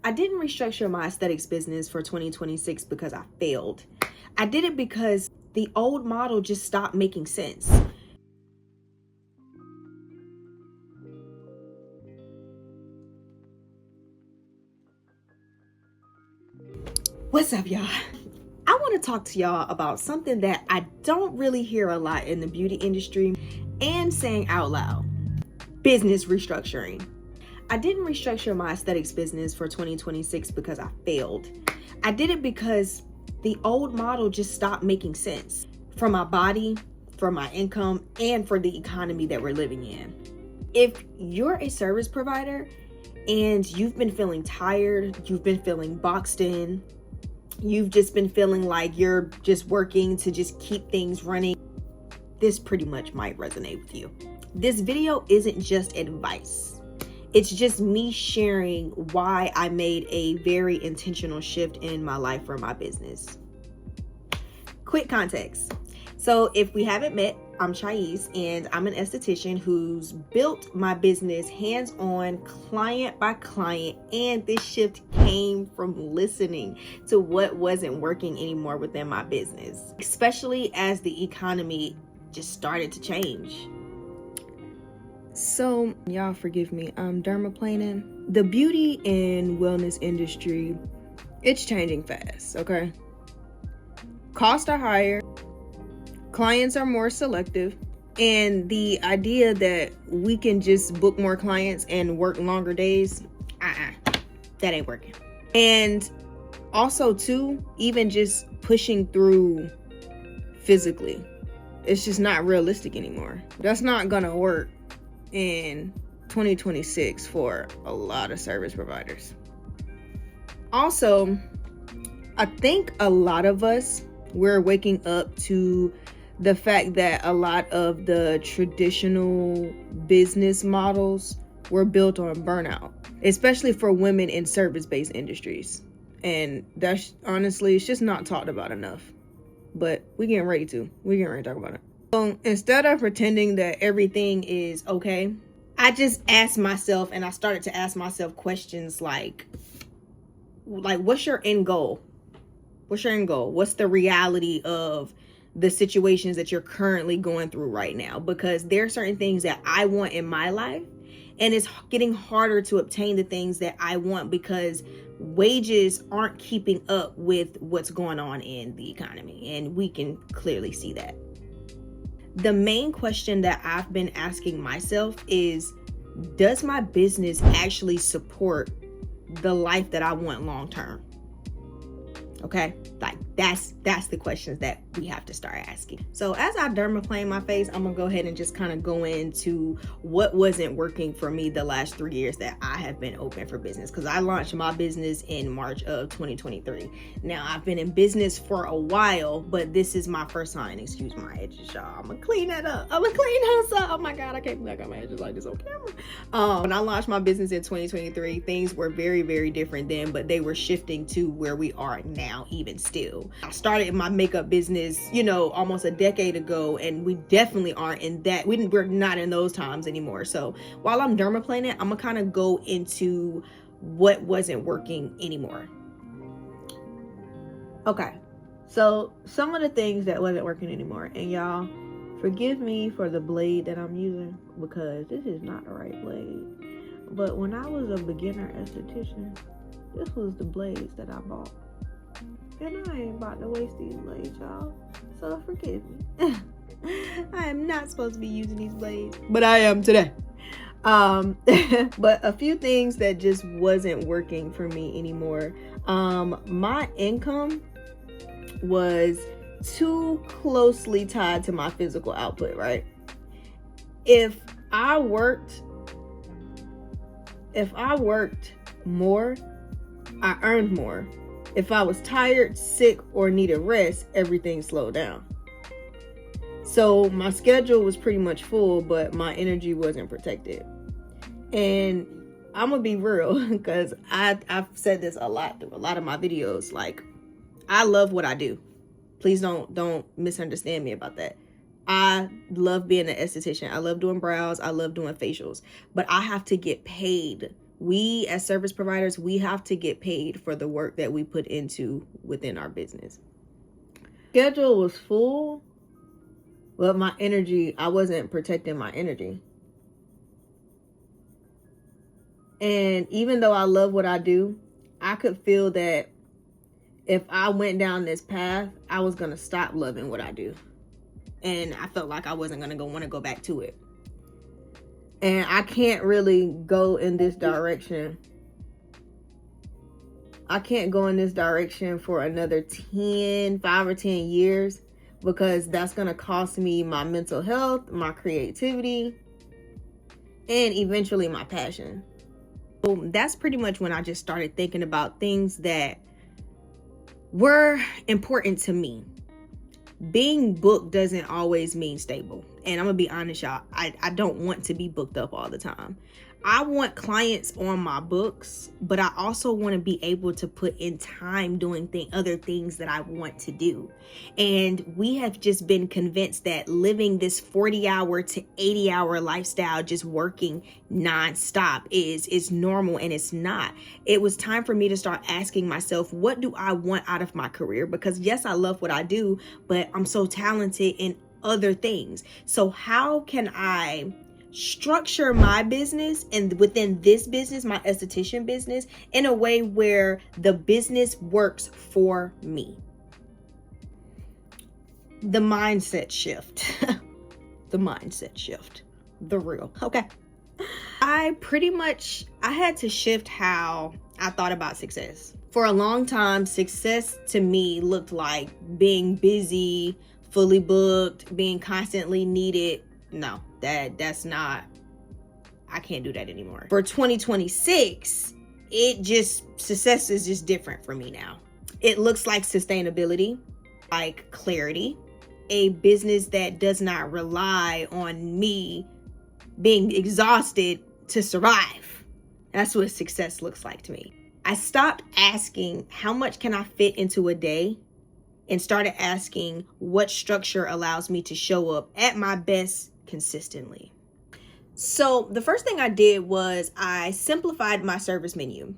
I didn't restructure my aesthetics business for 2026 because I failed. I did it because the old model just stopped making sense. What's up, y'all? I want to talk to y'all about something that I don't really hear a lot in the beauty industry and saying out loud: business restructuring. I didn't restructure my aesthetics business for 2026 because I failed. I did it because the old model just stopped making sense for my body, for my income, and for the economy that we're living in. If you're a service provider and you've been feeling tired, you've been feeling boxed in, you've just been feeling like you're just working to just keep things running, this pretty much might resonate with you. This video isn't just advice. It's just me sharing why I made a very intentional shift in my life for my business. Quick context. So if we haven't met, I'm Chais, and I'm an esthetician who's built my business hands-on, client by client, and this shift came from listening to what wasn't working anymore within my business, especially as the economy just started to change. So y'all forgive me, I'm dermaplaning. The beauty and wellness industry, it's changing fast, okay? Costs are higher, clients are more selective, and the idea that we can just book more clients and work longer days, that ain't working. And also too, even just pushing through physically, it's just not realistic anymore. That's not gonna work in 2026 for a lot of service providers. Also, I think a lot of us, we're waking up to the fact that a lot of the traditional business models were built on burnout, especially for women in service-based industries. And that's honestly, it's just not talked about enough. But we're getting ready to talk about it. So instead of pretending that everything is okay, I just asked myself, and I started to ask myself questions like what's your end goal? What's your end goal? What's the reality of the situations that you're currently going through right now? Because there are certain things that I want in my life, and it's getting harder to obtain the things that I want because wages aren't keeping up with what's going on in the economy, and we can clearly see that. The main question that I've been asking myself is, does my business actually support the life that I want long term? Okay, like that's the questions that we have to start asking. So as I dermaplane my face, I'm gonna go ahead and just kind of go into what wasn't working for me the last 3 years that I have been open for business, because I launched my business in March of 2023. Now I've been in business for a while, but this is my first time. Excuse my edges, y'all. I'm gonna clean that up. Oh my god, I can't believe I got my edges like this on camera. When I launched my business in 2023, things were very, very different then, but they were shifting to where we are now. Even still, I started my makeup business, almost a decade ago, and we definitely aren't in that. We're not in those times anymore. So while I'm dermaplaning, I'm gonna kind of go into what wasn't working anymore. Okay, so some of the things that wasn't working anymore, and y'all forgive me for the blade that I'm using because this is not the right blade. But when I was a beginner esthetician, this was the blades that I bought. And I ain't about to waste these blades, y'all. So forgive me. I am not supposed to be using these blades, but I am today. But a few things that just wasn't working for me anymore. My income was too closely tied to my physical output, right? If I worked more, I earned more. If I was tired, sick, or needed rest, everything slowed down. So my schedule was pretty much full, but my energy wasn't protected. And I'm gonna be real, because I've said this a lot through a lot of my videos. Like, I love what I do. Please don't misunderstand me about that. I love being an esthetician. I love doing brows. I love doing facials. But I have to get paid We as service providers, we have to get paid for the work that we put into within our business. Schedule was full, but my energy, I wasn't protecting my energy. And even though I love what I do, I could feel that if I went down this path, I was going to stop loving what I do. And I felt like I wasn't going to want to go back to it. And I can't really go in this direction. I can't go in this direction for another 5 or 10 years, because that's going to cost me my mental health, my creativity, and eventually my passion. So that's pretty much when I just started thinking about things that were important to me. Being booked doesn't always mean stable. And I'm gonna be honest, y'all, I don't want to be booked up all the time. I want clients on my books, but I also want to be able to put in time doing other things that I want to do. And we have just been convinced that living this 40-hour to 80-hour lifestyle, just working nonstop, is normal, and it's not. It was time for me to start asking myself, what do I want out of my career? Because yes, I love what I do, but I'm so talented in other things. So how can I structure my business, and within this business, my esthetician business, in a way where the business works for me? The mindset shift. The mindset shift. The real. Okay. I had to shift how I thought about success. For a long time, success to me looked like being busy, fully booked, being constantly needed. No, that's not, I can't do that anymore. For 2026, success is just different for me now. It looks like sustainability, like clarity, a business that does not rely on me being exhausted to survive. That's what success looks like to me. I stopped asking how much can I fit into a day, and started asking what structure allows me to show up at my best consistently. So the first thing I did was I simplified my service menu.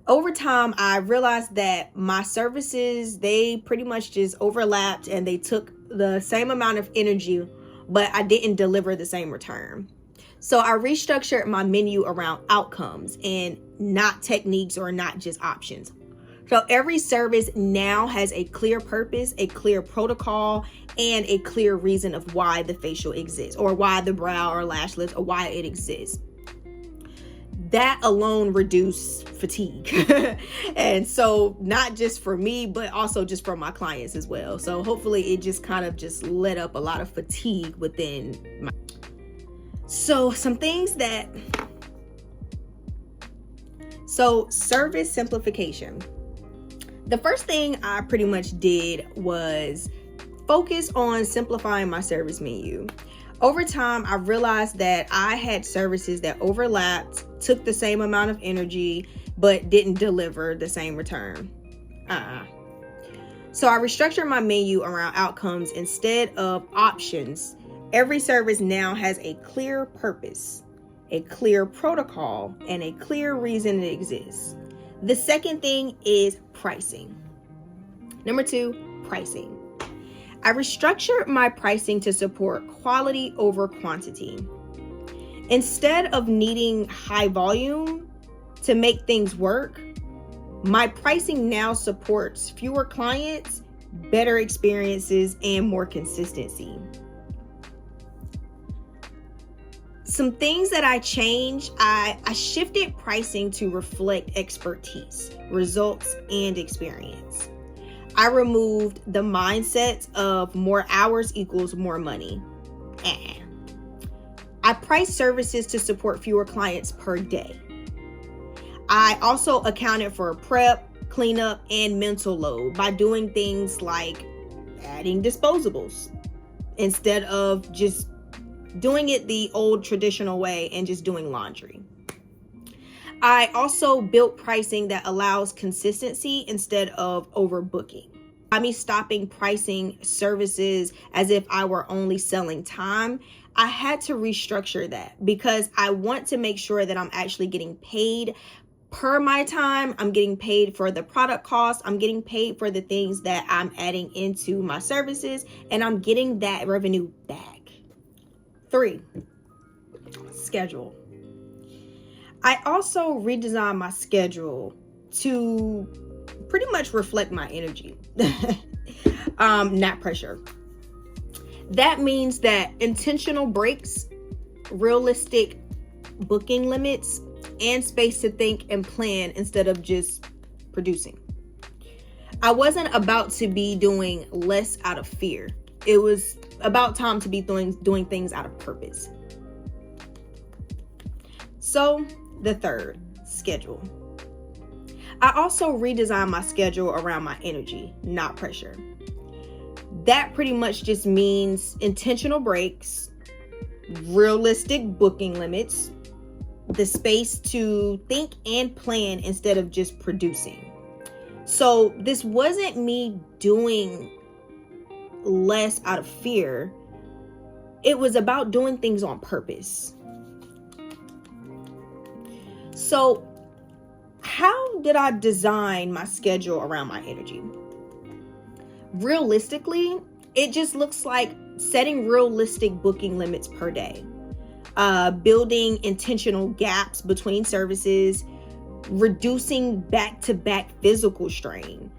Over time, I realized that my services, they pretty much just overlapped, and they took the same amount of energy, but I didn't deliver the same return. So I restructured my menu around outcomes and not techniques, or not just options. So every service now has a clear purpose, a clear protocol, and a clear reason of why the facial exists, or why the brow or lash lift, or why it exists. That alone reduced fatigue. And so not just for me, but also just for my clients as well. So hopefully it just kind of just let up a lot of fatigue within my. So service simplification. The first thing I pretty much did was focus on simplifying my service menu. Over time, I realized that I had services that overlapped, took the same amount of energy, but didn't deliver the same return. So I restructured my menu around outcomes instead of options. Every service now has a clear purpose, a clear protocol, and a clear reason it exists. The second thing is pricing. Number 2, pricing. I restructured my pricing to support quality over quantity. Instead of needing high volume to make things work, my pricing now supports fewer clients, better experiences, and more consistency. Some things that I changed, I shifted pricing to reflect expertise, results, and experience. I removed the mindset of more hours equals more money. I priced services to support fewer clients per day. I also accounted for prep, cleanup, and mental load by doing things like adding disposables instead of just doing it the old traditional way and just doing laundry. I also built pricing that allows consistency instead of overbooking. By me stopping pricing services as if I were only selling time, I had to restructure that because I want to make sure that I'm actually getting paid per my time. I'm getting paid for the product cost. I'm getting paid for the things that I'm adding into my services, and I'm getting that revenue back. 3, schedule. I also redesigned my schedule to pretty much reflect my energy, not pressure. That means that intentional breaks, realistic booking limits, and space to think and plan instead of just producing. I wasn't about to be doing less out of fear. It was about time to be doing things out of purpose. So, the 3rd, schedule. I also redesigned my schedule around my energy, not pressure. That pretty much just means intentional breaks, realistic booking limits, the space to think and plan instead of just producing. So this wasn't me doing less out of fear. It was about doing things on purpose. So how did I design my schedule around my energy? Realistically, it just looks like setting realistic booking limits per day, building intentional gaps between services, reducing back-to-back physical strain,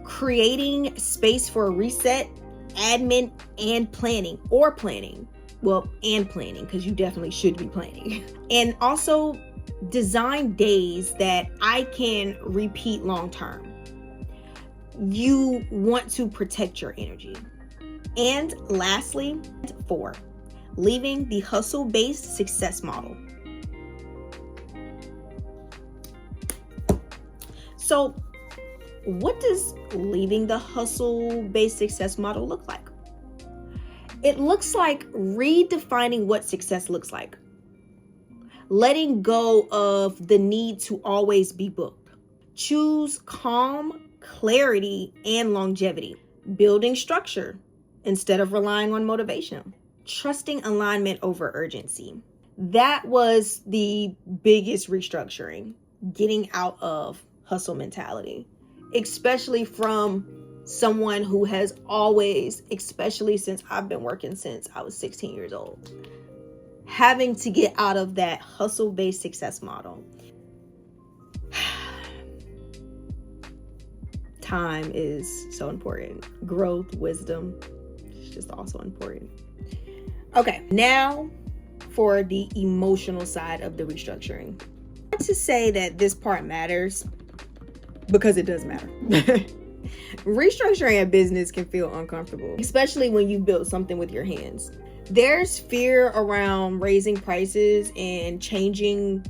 creating space for reset, admin, and planning, because you definitely should be planning. And also design days that I can repeat long term. You want to protect your energy. And lastly, 4, leaving the hustle-based success model. So, what does leaving the hustle-based success model look like? It looks like redefining what success looks like. Letting go of the need to always be booked. Choose calm, clarity, and longevity. Building structure instead of relying on motivation. Trusting alignment over urgency. That was the biggest restructuring, getting out of hustle mentality, especially from someone who has always, especially since I've been working since I was 16 years old, having to get out of that hustle-based success model. Time is so important. Growth, wisdom, it's just also important. Okay, now for the emotional side of the restructuring. I want to say that this part matters because it does matter. Restructuring a business can feel uncomfortable, especially when you build something with your hands. There's fear around raising prices and changing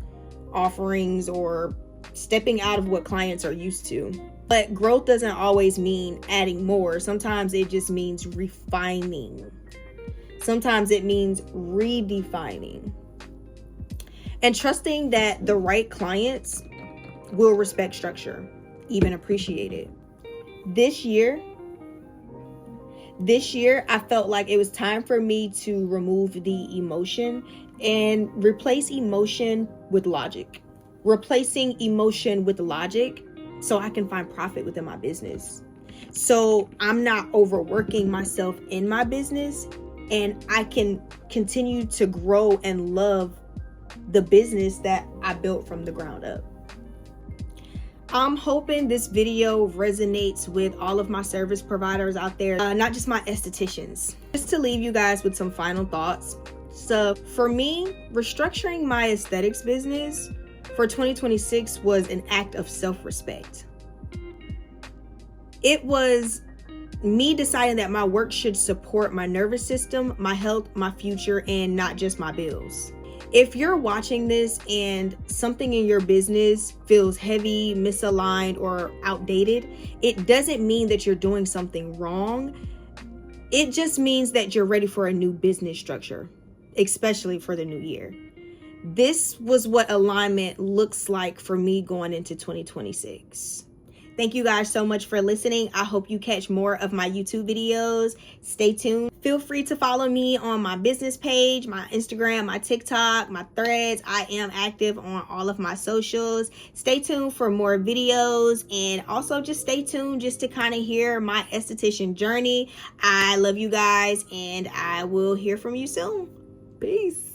offerings or stepping out of what clients are used to. But growth doesn't always mean adding more. Sometimes it just means refining. Sometimes it means redefining. And trusting that the right clients will respect structure, even appreciate it. This year, I felt like it was time for me to remove the emotion and replace emotion with logic. Replacing emotion with logic so I can find profit within my business. So I'm not overworking myself in my business, and I can continue to grow and love the business that I built from the ground up. I'm hoping this video resonates with all of my service providers out there, not just my estheticians. Just to leave you guys with some final thoughts. So for me, restructuring my aesthetics business for 2026 was an act of self-respect. It was me deciding that my work should support my nervous system, my health, my future, and not just my bills. If you're watching this and something in your business feels heavy, misaligned, or outdated, it doesn't mean that you're doing something wrong. It just means that you're ready for a new business structure, especially for the new year. This was what alignment looks like for me going into 2026. Thank you guys so much for listening. I hope you catch more of my YouTube videos. Stay tuned. Feel free to follow me on my business page, my Instagram, my TikTok, my threads. I am active on all of my socials. Stay tuned for more videos, and also just stay tuned just to kind of hear my esthetician journey. I love you guys, and I will hear from you soon. Peace.